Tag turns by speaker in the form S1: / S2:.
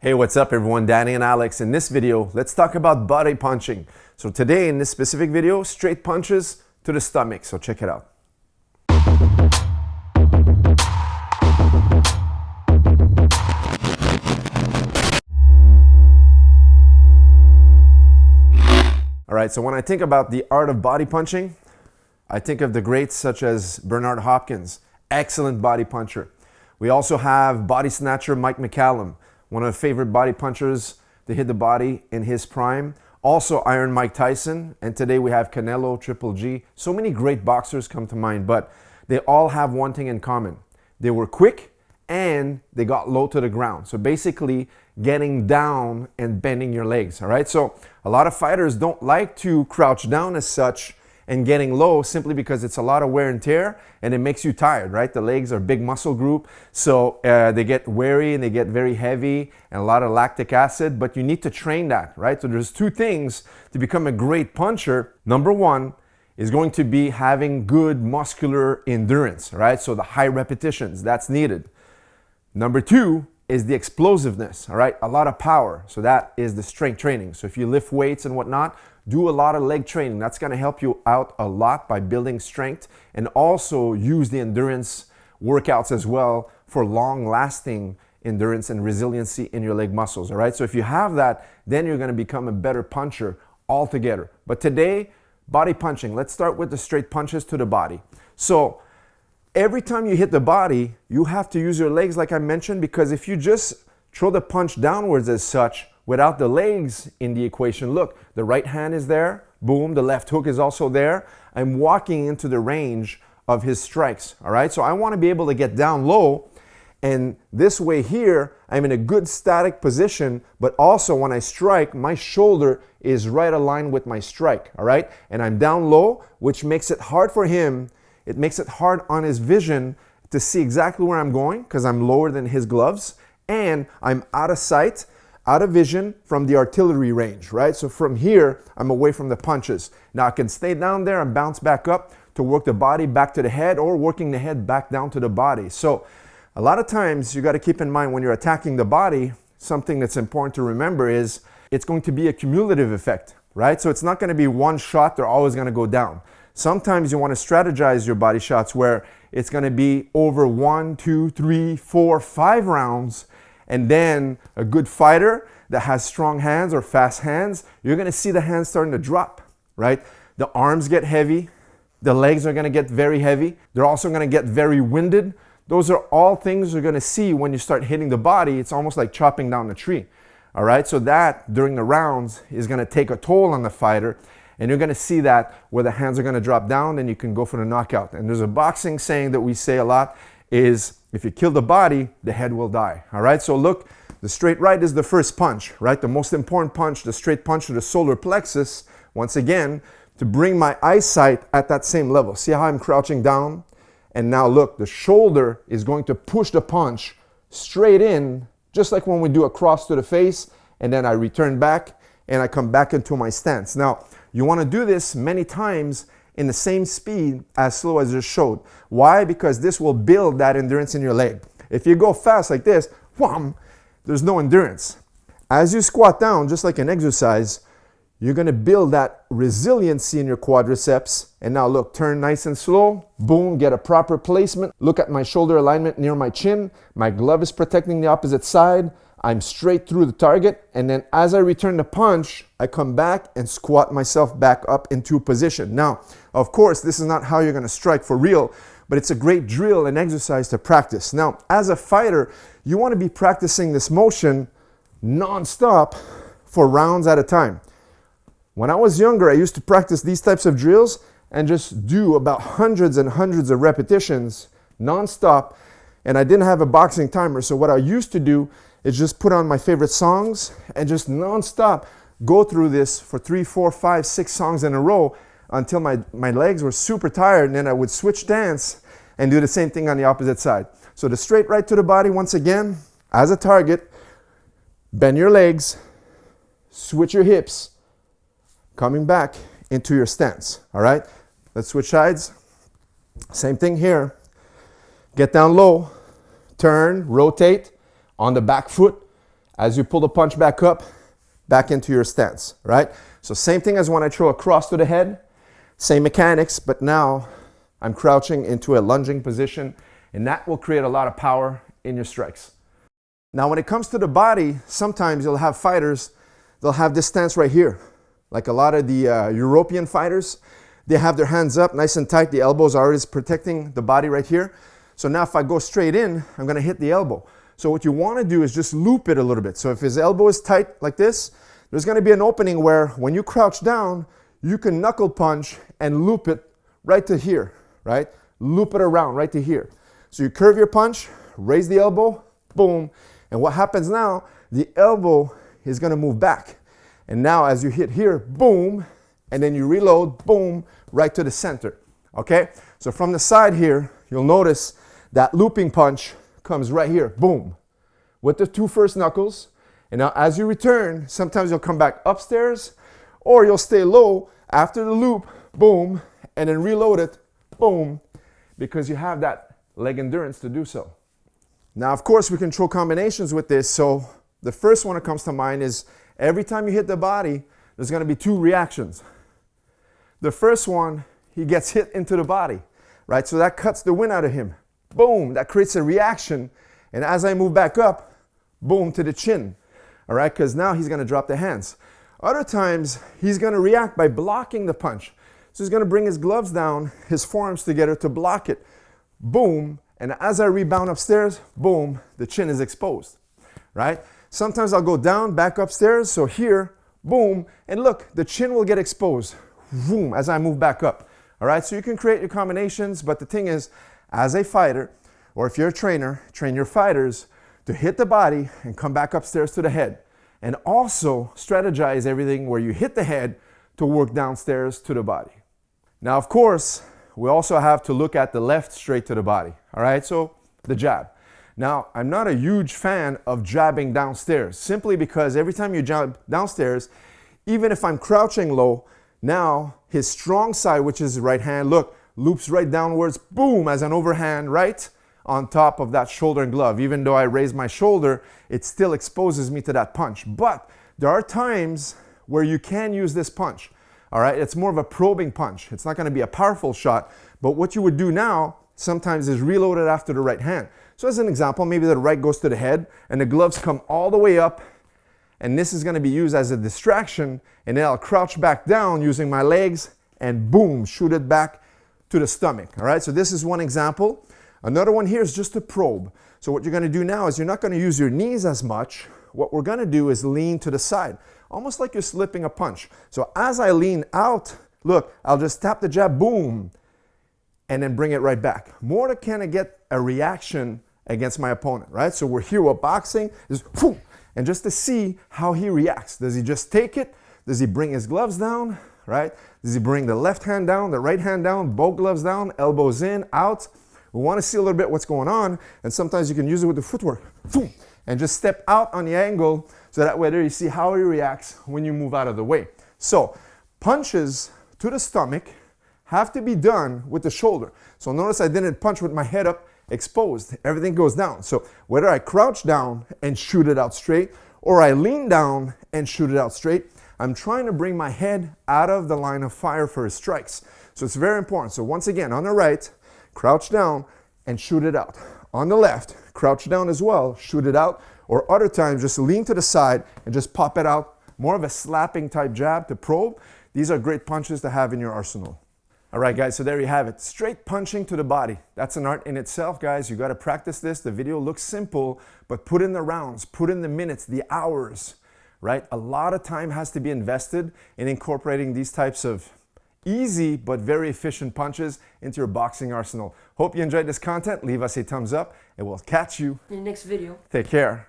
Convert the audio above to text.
S1: Hey, what's up everyone? Danny and Alex. In this video, let's talk about body punching. So today in this specific video, straight punches to the stomach. So check it out. All right, so when I think about the art of body punching, I think of the greats such as Bernard Hopkins, excellent body puncher. We also have body snatcher Mike McCallum, one of the favorite body punchers to hit the body in his prime. Also Iron Mike Tyson, and today we have Canelo, Triple G. So many great boxers come to mind, but they all have one thing in common. They were quick and they got low to the ground. So basically getting down and bending your legs, all right? So a lot of fighters don't like to crouch down as such and getting low simply because it's a lot of wear and tear and it makes you tired, right? The legs are a big muscle group, so they get weary and they get very heavy and a lot of lactic acid, but you need to train that, right? So there's two things to become a great puncher. Number one is going to be having good muscular endurance, right? So the high repetitions, that's needed. Number two is the explosiveness, all right? A lot of power, so that is the strength training. So if you lift weights and whatnot, do a lot of leg training. That's gonna help you out a lot by building strength, and also use the endurance workouts as well for long-lasting endurance and resiliency in your leg muscles, all right? So if you have that, then you're gonna become a better puncher altogether. But today, body punching. Let's start with the straight punches to the body. So every time you hit the body, you have to use your legs like I mentioned, because if you just throw the punch downwards as such, without the legs in the equation, look, the right hand is there, boom, the left hook is also there. I'm walking into the range of his strikes, all right? So I wanna be able to get down low, and this way here, I'm in a good static position, but also when I strike, my shoulder is right aligned with my strike, all right? And I'm down low, which makes it hard for him. It makes it hard on his vision to see exactly where I'm going because I'm lower than his gloves, and I'm out of sight, out of vision from the artillery range, right? So from here, I'm away from the punches. Now I can stay down there and bounce back up to work the body back to the head, or working the head back down to the body. So a lot of times you got to keep in mind when you're attacking the body, something that's important to remember is it's going to be a cumulative effect, right? So it's not going to be one shot, they're always going to go down. Sometimes you want to strategize your body shots where it's going to be over 1, 2, 3, 4, 5 rounds. And then a good fighter that has strong hands or fast hands, you're gonna see the hands starting to drop, right? The arms get heavy, the legs are gonna get very heavy, they're also gonna get very winded. Those are all things you're gonna see when you start hitting the body. It's almost like chopping down a tree, all right? So that, during the rounds, is gonna take a toll on the fighter, and you're gonna see that where the hands are gonna drop down, and you can go for the knockout. And there's a boxing saying that we say a lot is, if you kill the body, the head will die, all right? So look, the straight right is the first punch, right? The most important punch, the straight punch to the solar plexus, once again, to bring my eyesight at that same level. See how I'm crouching down? And now look, the shoulder is going to push the punch straight in, just like when we do a cross to the face, and then I return back, and I come back into my stance. Now, you wanna do this many times in the same speed as slow as just showed. Why? Because this will build that endurance in your leg. If you go fast like this, wham, there's no endurance. As you squat down, just like an exercise, you're gonna build that resiliency in your quadriceps. And now look, turn nice and slow, boom, get a proper placement. Look at my shoulder alignment near my chin. My glove is protecting the opposite side. I'm straight through the target, and then as I return the punch, I come back and squat myself back up into position. Now, of course, this is not how you're gonna strike for real, but it's a great drill and exercise to practice. Now, as a fighter, you wanna be practicing this motion non-stop for rounds at a time. When I was younger, I used to practice these types of drills and just do about hundreds and hundreds of repetitions non-stop, and I didn't have a boxing timer, so what I used to do is just put on my favorite songs and just non-stop go through this for 3, 4, 5, 6 songs in a row until my legs were super tired, and then I would switch stance and do the same thing on the opposite side. So the straight right to the body, once again, as a target, bend your legs, switch your hips, coming back into your stance, all right? Let's switch sides. Same thing here. Get down low, turn, rotate on the back foot as you pull the punch back up, back into your stance, right? So same thing as when I throw a cross to the head, same mechanics, but now I'm crouching into a lunging position, and that will create a lot of power in your strikes. Now, when it comes to the body, sometimes you'll have fighters, they'll have this stance right here. Like a lot of the European fighters, they have their hands up nice and tight. The elbows are always protecting the body right here. So now if I go straight in, I'm gonna hit the elbow. So what you wanna do is just loop it a little bit. So if his elbow is tight like this, there's gonna be an opening where when you crouch down, you can knuckle punch and loop it right to here, right? Loop it around right to here. So you curve your punch, raise the elbow, boom. And what happens now, the elbow is gonna move back. And now as you hit here, boom, and then you reload, boom, right to the center, okay? So from the side here, you'll notice that looping punch comes right here, boom, with the two first knuckles. And now as you return, sometimes you'll come back upstairs or you'll stay low after the loop, boom, and then reload it, boom, because you have that leg endurance to do so. Now, of course, we control combinations with this. So the first one that comes to mind is every time you hit the body, there's gonna be two reactions. The first one, he gets hit into the body, right? So that cuts the wind out of him. Boom, that creates a reaction. And as I move back up, boom, to the chin, all right? Because now he's gonna drop the hands. Other times, he's gonna react by blocking the punch. So he's gonna bring his gloves down, his forearms together to block it. Boom, and as I rebound upstairs, boom, the chin is exposed, right? Sometimes I'll go down, back upstairs, so here, boom, and look, the chin will get exposed, boom, as I move back up, all right? So you can create your combinations, but the thing is, as a fighter, or if you're a trainer, train your fighters to hit the body and come back upstairs to the head. And also strategize everything where you hit the head to work downstairs to the body. Now, of course, we also have to look at the left straight to the body, all right? So the jab. Now, I'm not a huge fan of jabbing downstairs, simply because every time you jab downstairs, even if I'm crouching low, now his strong side, which is right hand, look, loops right downwards, boom, as an overhand right on top of that shoulder and glove. Even though I raise my shoulder, it still exposes me to that punch. But there are times where you can use this punch. All right, it's more of a probing punch. It's not gonna be a powerful shot, but what you would do now sometimes is reload it after the right hand. So as an example, maybe the right goes to the head and the gloves come all the way up, and this is gonna be used as a distraction, and then I'll crouch back down using my legs and boom, shoot it back to the stomach. All right, so this is one example. Another one here is just a probe. So what you're gonna do now is you're not gonna use your knees as much. What we're gonna do is lean to the side, almost like you're slipping a punch. So as I lean out, look, I'll just tap the jab, boom, and then bring it right back. More to kind of get a reaction against my opponent, right? So we're here with boxing, and just to see how he reacts. Does he just take it? Does he bring his gloves down, right? Does he bring the left hand down, the right hand down, both gloves down, elbows in, out? We want to see a little bit what's going on, and sometimes you can use it with the footwork, and just step out on the angle so that way there you see how he reacts when you move out of the way. So punches to the stomach have to be done with the shoulder. So notice I didn't punch with my head up exposed. Everything goes down. So whether I crouch down and shoot it out straight, or I lean down and shoot it out straight, I'm trying to bring my head out of the line of fire for his strikes. So it's very important. So once again, on the right, crouch down and shoot it out. On the left, crouch down as well, shoot it out, or other times just lean to the side and just pop it out. More of a slapping type jab to probe. These are great punches to have in your arsenal. All right, guys, so there you have it. Straight punching to the body. That's an art in itself, guys. You got to practice this. The video looks simple, but put in the rounds, put in the minutes, the hours, right? A lot of time has to be invested in incorporating these types of easy but very efficient punches into your boxing arsenal. Hope you enjoyed this content. Leave us a thumbs up, and we'll catch you
S2: in the next video.
S1: Take care.